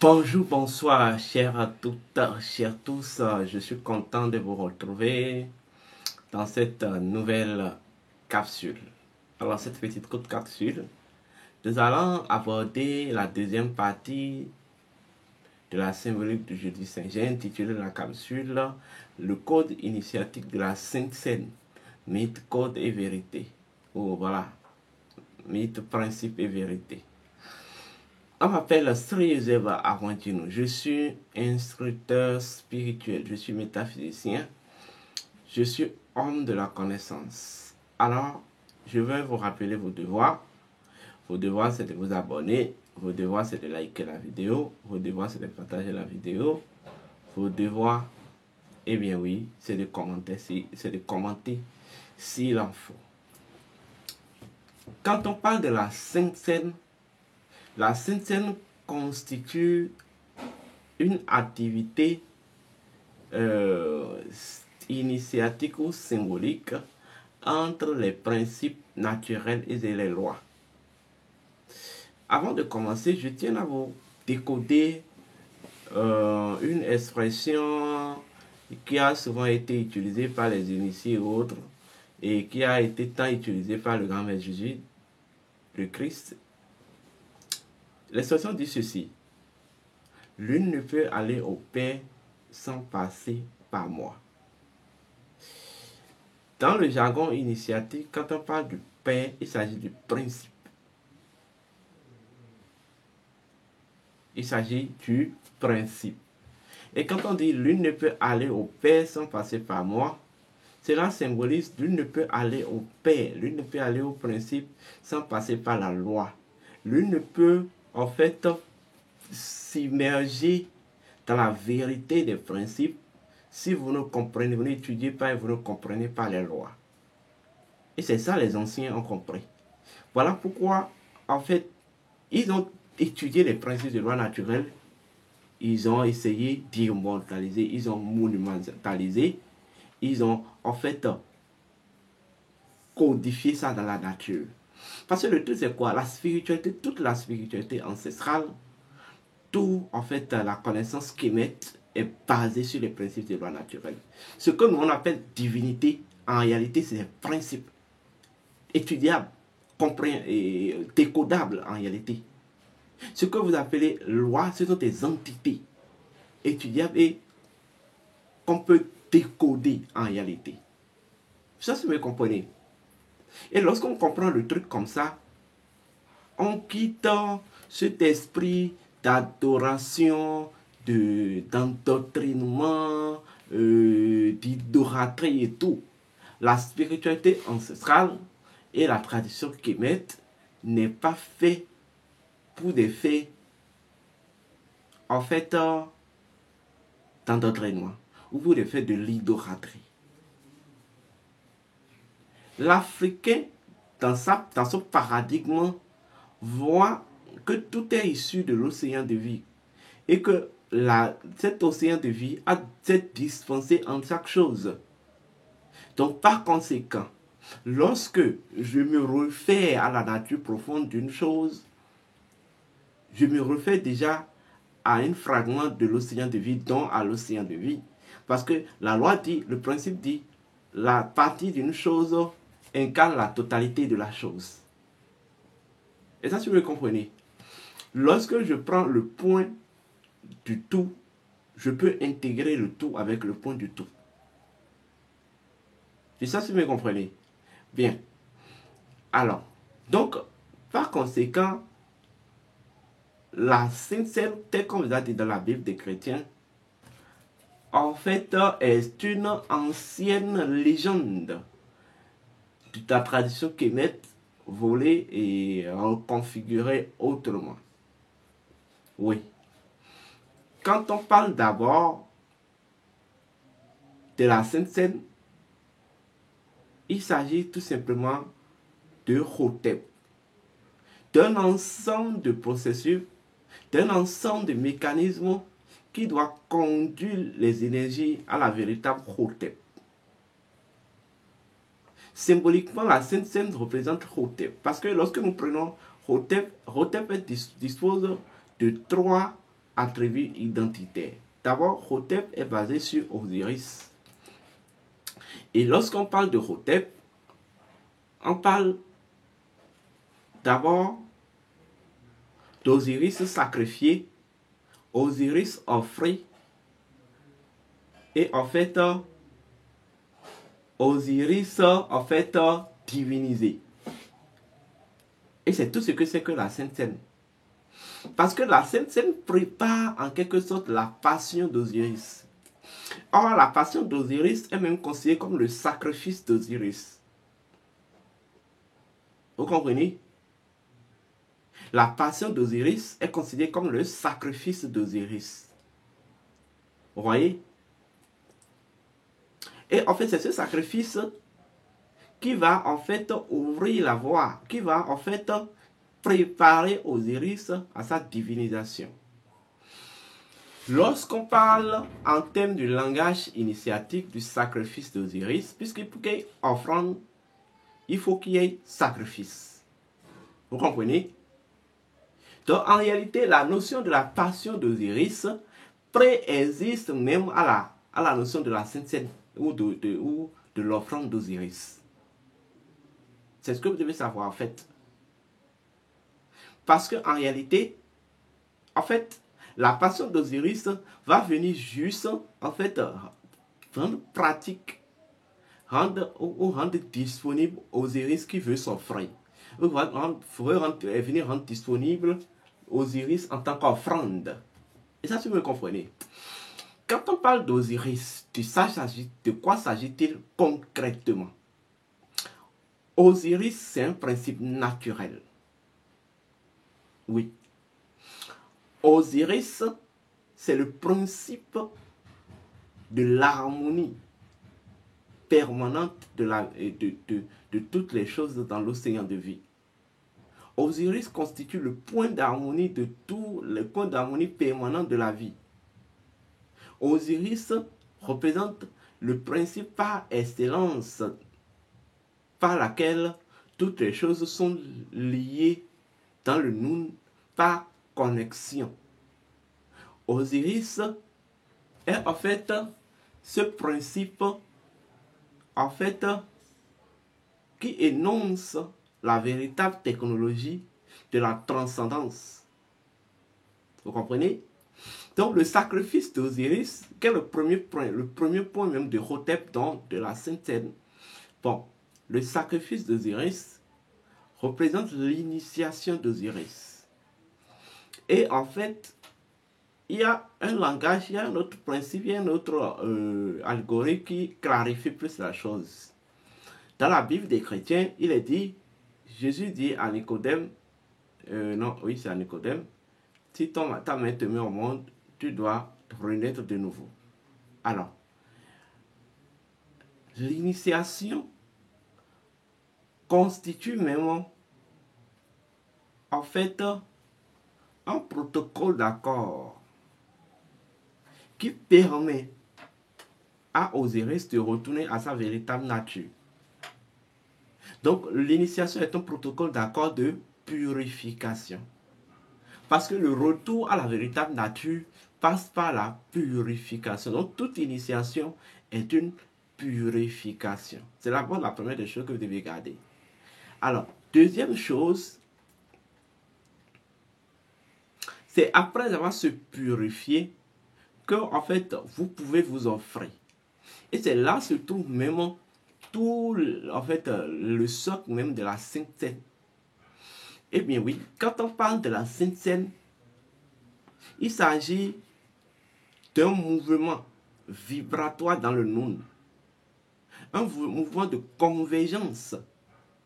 Bonjour, bonsoir, chers à toutes, chers tous. Je suis content de vous retrouver dans cette nouvelle capsule. Alors, cette petite courte capsule, nous allons aborder la deuxième partie de la symbolique du jeudi saint. J'ai intitulé la capsule Le code initiatique de la Sainte Seine, mythe, code et vérité. Oh, voilà, mythe, principe et vérité. On m'appelle Sri Yoseva Arwantino. Je suis instructeur spirituel, je suis métaphysicien, je suis homme de la connaissance. Alors, je vais vous rappeler vos devoirs. Vos devoirs, c'est de vous abonner. Vos devoirs, c'est de liker la vidéo. Vos devoirs, c'est de partager la vidéo. Vos devoirs, eh bien oui, c'est de commenter, s'il en faut. Quand on parle de la Sainte Seine, la Sainte Seine constitue une activité initiatique ou symbolique entre les principes naturels et les lois. Avant de commencer, je tiens à vous décoder une expression qui a souvent été utilisée par les initiés et autres et qui a été tant utilisée par le grand maître Jésus, le Christ. L'expression dit ceci: l'une ne peut aller au Père sans passer par moi. Dans le jargon initiatique, quand on parle du Père, il s'agit du principe. Il s'agit du principe. Et quand on dit l'une ne peut aller au Père sans passer par moi, cela symbolise l'une ne peut aller au Père, l'une ne peut aller au principe sans passer par la loi. L'une ne peut en fait s'immerger dans la vérité des principes si vous ne comprenez, vous n'étudiez pas et vous ne comprenez pas les lois. Et c'est ça les anciens ont compris. Voilà pourquoi en fait ils ont étudié les principes de loi naturelle, ils ont essayé d'immortaliser, ils ont monumentalisé, ils ont en fait codifié ça dans la nature. Parce que le truc c'est quoi? La spiritualité, toute la spiritualité ancestrale, tout en fait la connaissance qu'émettent est basée sur les principes des lois naturelles. Ce que nous on appelle divinité, en réalité c'est des principes étudiables, et décodables en réalité. Ce que vous appelez loi, ce sont des entités étudiables et qu'on peut décoder en réalité. Ça, c'est vous comprenez. Et lorsqu'on comprend le truc comme ça, on quitte cet esprit d'adoration, d'endoctrinement, d'idolâtrie et tout. La spiritualité ancestrale et la tradition kémète n'est pas fait pour des faits en fait d'endoctrinement ou pour des faits de l'idolâtrie. L'Africain, dans son paradigme, voit que tout est issu de l'océan de vie et que cet océan de vie a cette dispensée en chaque chose. Donc par conséquent, lorsque je me réfère à la nature profonde d'une chose, je me réfère déjà à un fragment de l'océan de vie, dont à l'océan de vie. Parce que la loi dit, le principe dit, la partie d'une chose incarne la totalité de la chose. Et ça, si vous le comprenez. Lorsque je prends le point du tout, je peux intégrer le tout avec le point du tout. Et ça, si vous me comprenez. Bien. Alors, donc, par conséquent, la Sainte Seine, telle qu'on vous a dit dans la Bible des chrétiens, en fait, est une ancienne légende de la tradition kémète volée et reconfigurée autrement. Oui. Quand on parle d'abord de la Sainte Seine, il s'agit tout simplement de Hotep, d'un ensemble de processus, d'un ensemble de mécanismes qui doit conduire les énergies à la véritable Hotep. Symboliquement, la Sainte Seine représente Hotep. Parce que lorsque nous prenons Hotep dispose de 3 attributs identitaires. D'abord, Hotep est basé sur Osiris. Et lorsqu'on parle de Hotep, on parle d'abord d'Osiris sacrifié, Osiris offré, et en fait, Osiris en fait divinisé. Et c'est tout ce que c'est que la Sainte Seine. Parce que la Sainte Seine prépare en quelque sorte la passion d'Osiris. Or, la passion d'Osiris est même considérée comme le sacrifice d'Osiris. Vous comprenez? La passion d'Osiris est considérée comme le sacrifice d'Osiris. Vous voyez? Et en fait, c'est ce sacrifice qui va en fait ouvrir la voie, qui va en fait préparer Osiris à sa divinisation. Lorsqu'on parle en termes du langage initiatique du sacrifice d'Osiris, puisque pour qu'il y ait offrande, il faut qu'il y ait sacrifice. Vous comprenez? Donc en réalité, la notion de la passion d'Osiris préexiste même à la notion de la Sainte Seine ou de l'offrande d'Osiris. C'est ce que vous devez savoir en fait. Parce qu'en réalité, en fait, la passion d'Osiris va venir juste, en fait, rendre pratique, rendre disponible Osiris qui veut s'offrir. Venir rendre disponible Osiris en tant qu'offrande. Et ça, si vous me comprenez. Quand on parle d'Osiris, de quoi s'agit-il concrètement? Osiris, c'est un principe naturel. Oui. Osiris, c'est le principe de l'harmonie permanente de toutes les choses dans l'océan de vie. Osiris constitue le point d'harmonie de tous les points d'harmonie permanents de la vie. Osiris représente le principe par excellence par laquelle toutes les choses sont liées dans le Nun par connexion. Osiris est en fait ce principe en fait qui énonce la véritable technologie de la transcendance. Vous comprenez? Donc le sacrifice d'Osiris, qui est le premier point même de Hotep, donc de la Sainte Seine. Bon, le sacrifice d'Osiris représente l'initiation d'Osiris. Et en fait, il y a un langage, il y a un autre principe, il y a un autre algorithme qui clarifie plus la chose. Dans la Bible des chrétiens, il est dit, Jésus dit à Nicodème, c'est à Nicodème, si ta main te met au monde, tu dois renaître de nouveau. Alors, l'initiation constitue même en fait un protocole d'accord qui permet à Osiris de retourner à sa véritable nature. Donc l'initiation est un protocole d'accord de purification. Parce que le retour à la véritable nature passe par la purification. Donc toute initiation est une purification. C'est la première des choses que vous devez garder. Alors, deuxième chose, c'est après avoir se purifié que en fait vous pouvez vous offrir. Et c'est là se trouve même tout en fait le socle même de la Sainte Seine. Eh bien oui, quand on parle de la Sainte Seine, il s'agit d'un mouvement vibratoire dans le Nun, un mouvement de convergence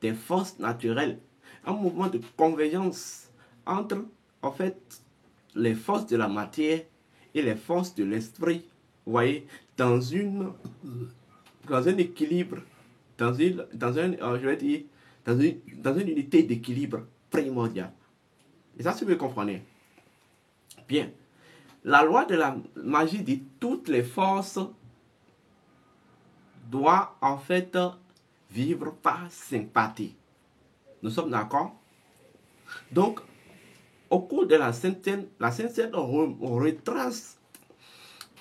des forces naturelles, un mouvement de convergence entre en fait les forces de la matière et les forces de l'esprit, vous voyez, dans un équilibre, dans une unité d'équilibre primordiale. Et ça, si vous comprenez. Bien. La loi de la magie dit toutes les forces doivent en fait vivre par sympathie. Nous sommes d'accord? Donc, au cours de la Sainte Seine retrace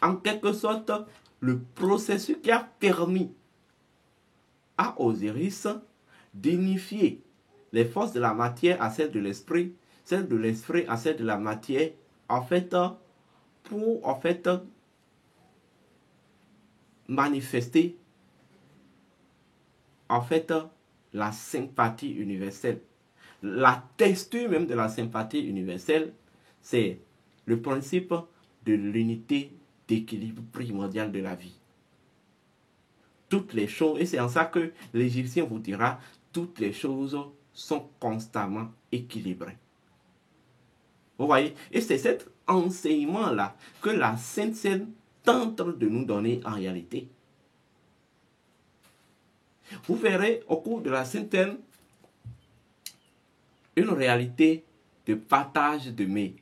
en quelque sorte le processus qui a permis à Osiris d'unifier les forces de la matière à celles de l'esprit, celles de l'esprit à celles de la matière, en fait, pour en fait manifester en fait la sympathie universelle. La texture même de la sympathie universelle, c'est le principe de l'unité d'équilibre primordial de la vie. Toutes les choses, et c'est en ça que l'Égyptien vous dira, toutes les choses sont constamment équilibrées. Vous voyez? Et c'est cet enseignement-là que la Sainte Seine tente de nous donner en réalité. Vous verrez au cours de la Sainte Seine une réalité de partage de mets.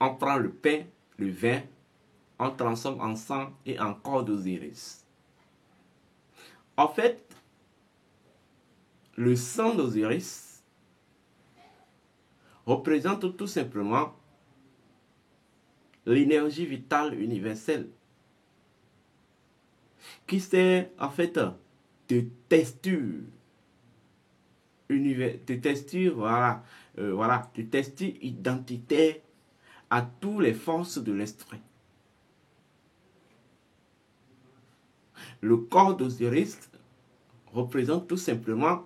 On prend le pain, le vin, on transforme en sang et en corps d'Osiris. En fait, le sang d'Osiris représente tout simplement l'énergie vitale universelle qui sert en fait de texture, de texture identitaire à toutes les forces de l'esprit. Le corps d'Osiris représente tout simplement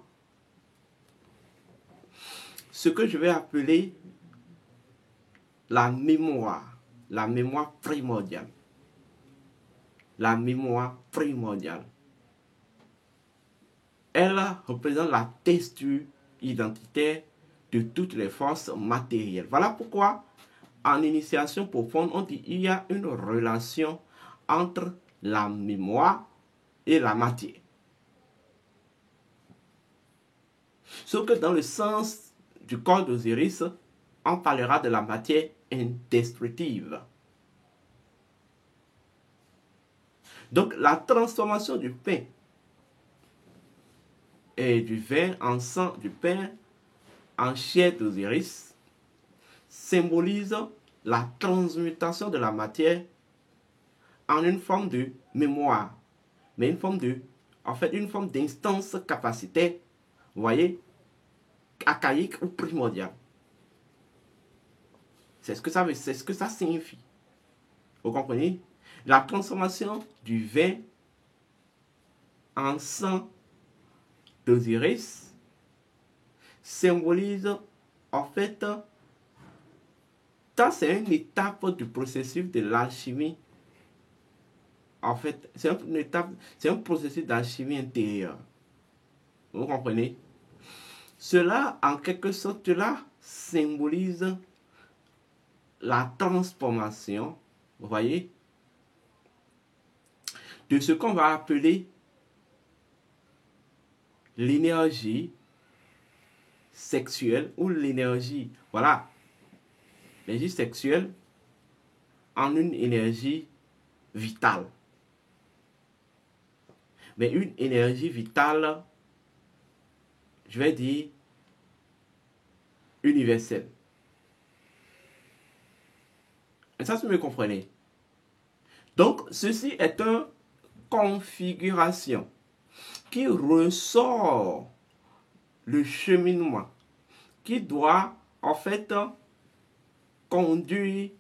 ce que je vais appeler la mémoire primordiale. La mémoire primordiale. Elle représente la texture identitaire de toutes les forces matérielles. Voilà pourquoi, en initiation profonde, on dit qu'il y a une relation entre la mémoire et la matière. Sauf que dans le sens du corps d'Osiris, on parlera de la matière indestructible. Donc la transformation du pain et du vin en sang, du pain en chair d'Osiris symbolise la transmutation de la matière en une forme de mémoire, mais une forme d'instance capacitaire, vous voyez, archaïque ou primordiale. C'est ce que ça signifie. Vous comprenez? La transformation du vin en sang d'Osiris symbolise en fait, ça c'est une étape du processus de l'alchimie. En fait, c'est un processus d'alchimie intérieure. Vous comprenez? Cela, en quelque sorte, là, symbolise la transformation, vous voyez, de ce qu'on va appeler l'énergie sexuelle ou l'énergie, voilà, l'énergie sexuelle en une énergie vitale. Mais une énergie vitale, je vais dire, universelle. Et ça, vous me comprenez? Donc, ceci est une configuration qui ressort le cheminement qui doit, en fait, conduire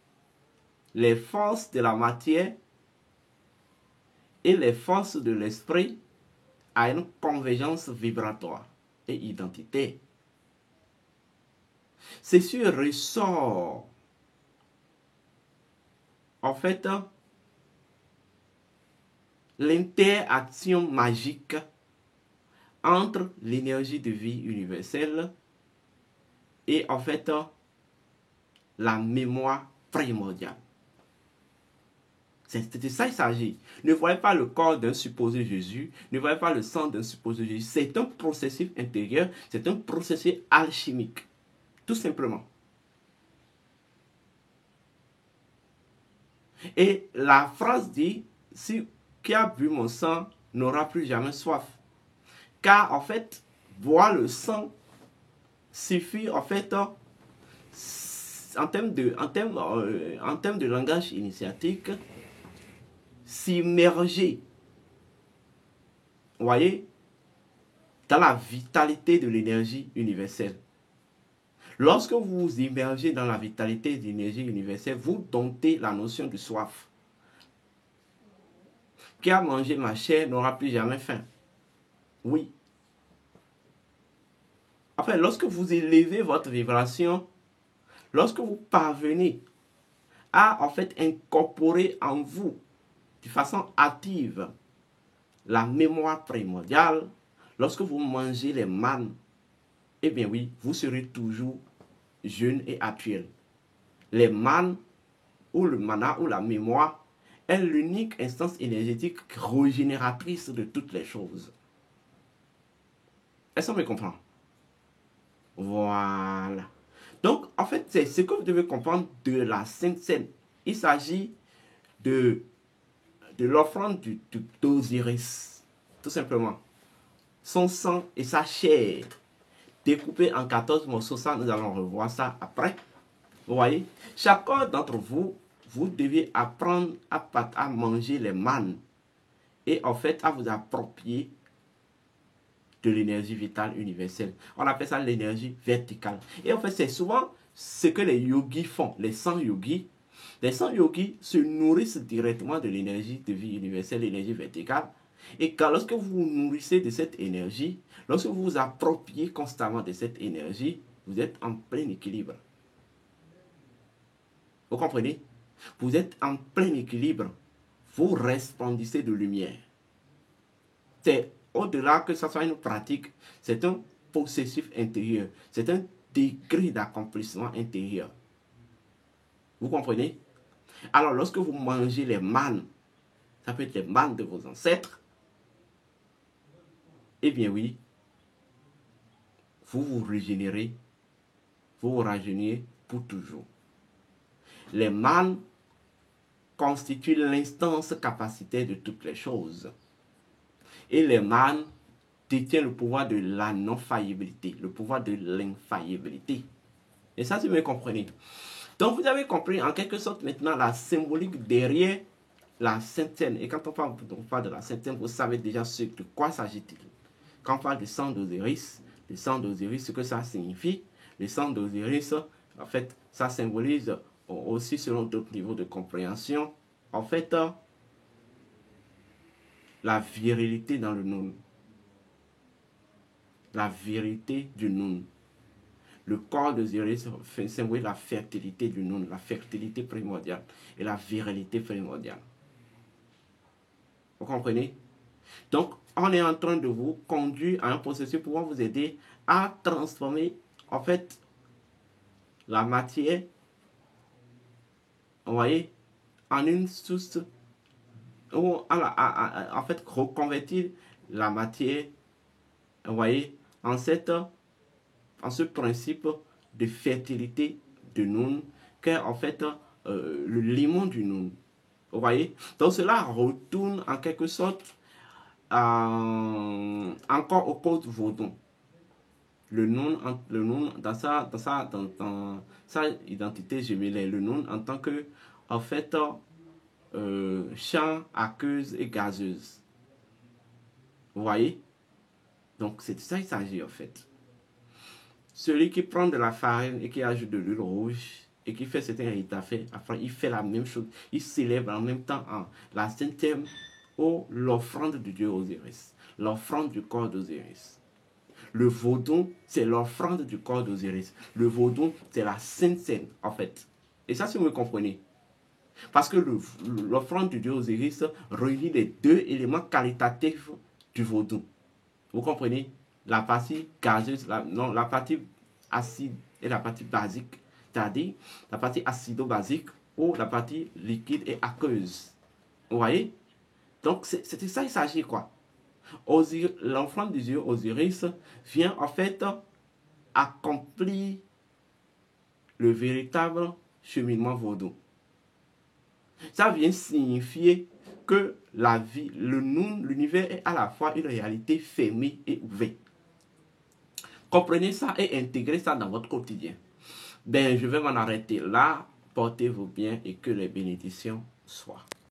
les forces de la matière et les forces de l'esprit à une convergence vibratoire et identitaire. Ceci ressort, en fait, l'interaction magique entre l'énergie de vie universelle et en fait la mémoire primordiale. C'est de ça qu'il s'agit. Ne voyez pas le corps d'un supposé Jésus, ne voyez pas le sang d'un supposé Jésus. C'est un processus intérieur, c'est un processus alchimique, tout simplement. Et la phrase dit, qui a bu mon sang n'aura plus jamais soif. Car en fait, boire le sang suffit en fait, en termes de langage initiatique, s'immerger, vous voyez, dans la vitalité de l'énergie universelle. Lorsque vous vous immergez dans la vitalité de l'énergie universelle, vous domptez la notion de soif. Qui a mangé ma chair n'aura plus jamais faim. Oui. Enfin, lorsque vous élevez votre vibration, lorsque vous parvenez à en fait incorporer en vous de façon active la mémoire primordiale, lorsque vous mangez les mannes, eh bien oui, vous serez toujours jeune et actuel. Les mannes ou le mana ou la mémoire est l'unique instance énergétique régénératrice de toutes les choses. Est-ce qu'on me comprend? Voilà. Donc, en fait, c'est ce que vous devez comprendre de la Sainte Seine. Il s'agit de l'offrande d'Osiris, tout simplement. Son sang et sa chair, découpés en 14 morceaux, ça, nous allons revoir ça après. Vous voyez, chacun d'entre vous, vous devez apprendre à manger les mannes et en fait à vous approprier de l'énergie vitale universelle. On appelle ça l'énergie verticale. Et en fait, c'est souvent ce que les yogis font, les 100 yogis. Les 100 yogis se nourrissent directement de l'énergie de vie universelle, l'énergie verticale. Et lorsque vous vous nourrissez de cette énergie, lorsque vous vous appropriez constamment de cette énergie, vous êtes en plein équilibre. Vous comprenez? Vous êtes en plein équilibre. Vous resplendissez de lumière. C'est au-delà que ce soit une pratique, c'est un processus intérieur. C'est un degré d'accomplissement intérieur. Vous comprenez? Alors, lorsque vous mangez les mannes, ça peut être les mannes de vos ancêtres, eh bien oui, vous vous régénérez, vous vous rajeunissez pour toujours. Les mannes constituent l'instance capacitaire de toutes les choses. Et les mannes détiennent le pouvoir de la non-faillibilité, le pouvoir de l'infaillibilité. Et ça, si vous me comprenez. Donc, vous avez compris en quelque sorte maintenant la symbolique derrière la Sainte Seine. Et quand on parle de la Sainte Seine, vous savez déjà de quoi s'agit-il. Quand on parle du sang d'Osiris, le sang d'Osiris, ce que ça signifie, le sang d'Osiris, en fait, ça symbolise aussi selon d'autres niveaux de compréhension, en fait, la virilité dans le Noun. La vérité du Noun. Le corps d'Osiris symbolise la fertilité du Noun, la fertilité primordiale et la virilité primordiale. Vous comprenez? Donc, on est en train de vous conduire à un processus pour vous aider à transformer, en fait, la matière, vous voyez, en une source, ou en fait, reconvertir la matière, vous voyez, en ce principe de fertilité de Noun, qu'est en fait le limon du Noun. Vous voyez? Donc cela retourne en quelque sorte encore au code vaudon. Le Noun dans sa identité jumelée, le Noun en tant que, en fait, champ, aqueuse et gazeuse. Vous voyez? Donc c'est de ça qu'il s'agit en fait. Celui qui prend de la farine et qui ajoute de l'huile rouge et qui fait certains rétafés, après il fait la même chose. Il s'élève en même temps en la cinquième ou l'offrande du dieu Osiris, l'offrande du corps d'Osiris. Le vaudon, c'est l'offrande du corps d'Osiris. Le vaudon, c'est la Sainte Seine, en fait. Et ça, si vous me comprenez. Parce que l'offrande du dieu Osiris réunit les deux éléments qualitatifs du vaudon. Vous comprenez? La partie gazeuse, la partie acide et la partie basique, c'est-à-dire la partie acido-basique ou la partie liquide et aqueuse. Vous voyez? Donc, c'est de ça il s'agit, quoi. L'enfant du dieu Osiris vient en fait accomplir le véritable cheminement vaudou. Ça vient signifier que la vie, l'univers est à la fois une réalité fermée et ouverte. Comprenez ça et intégrez ça dans votre quotidien. Ben, je vais m'en arrêter là. Portez-vous bien et que les bénédictions soient.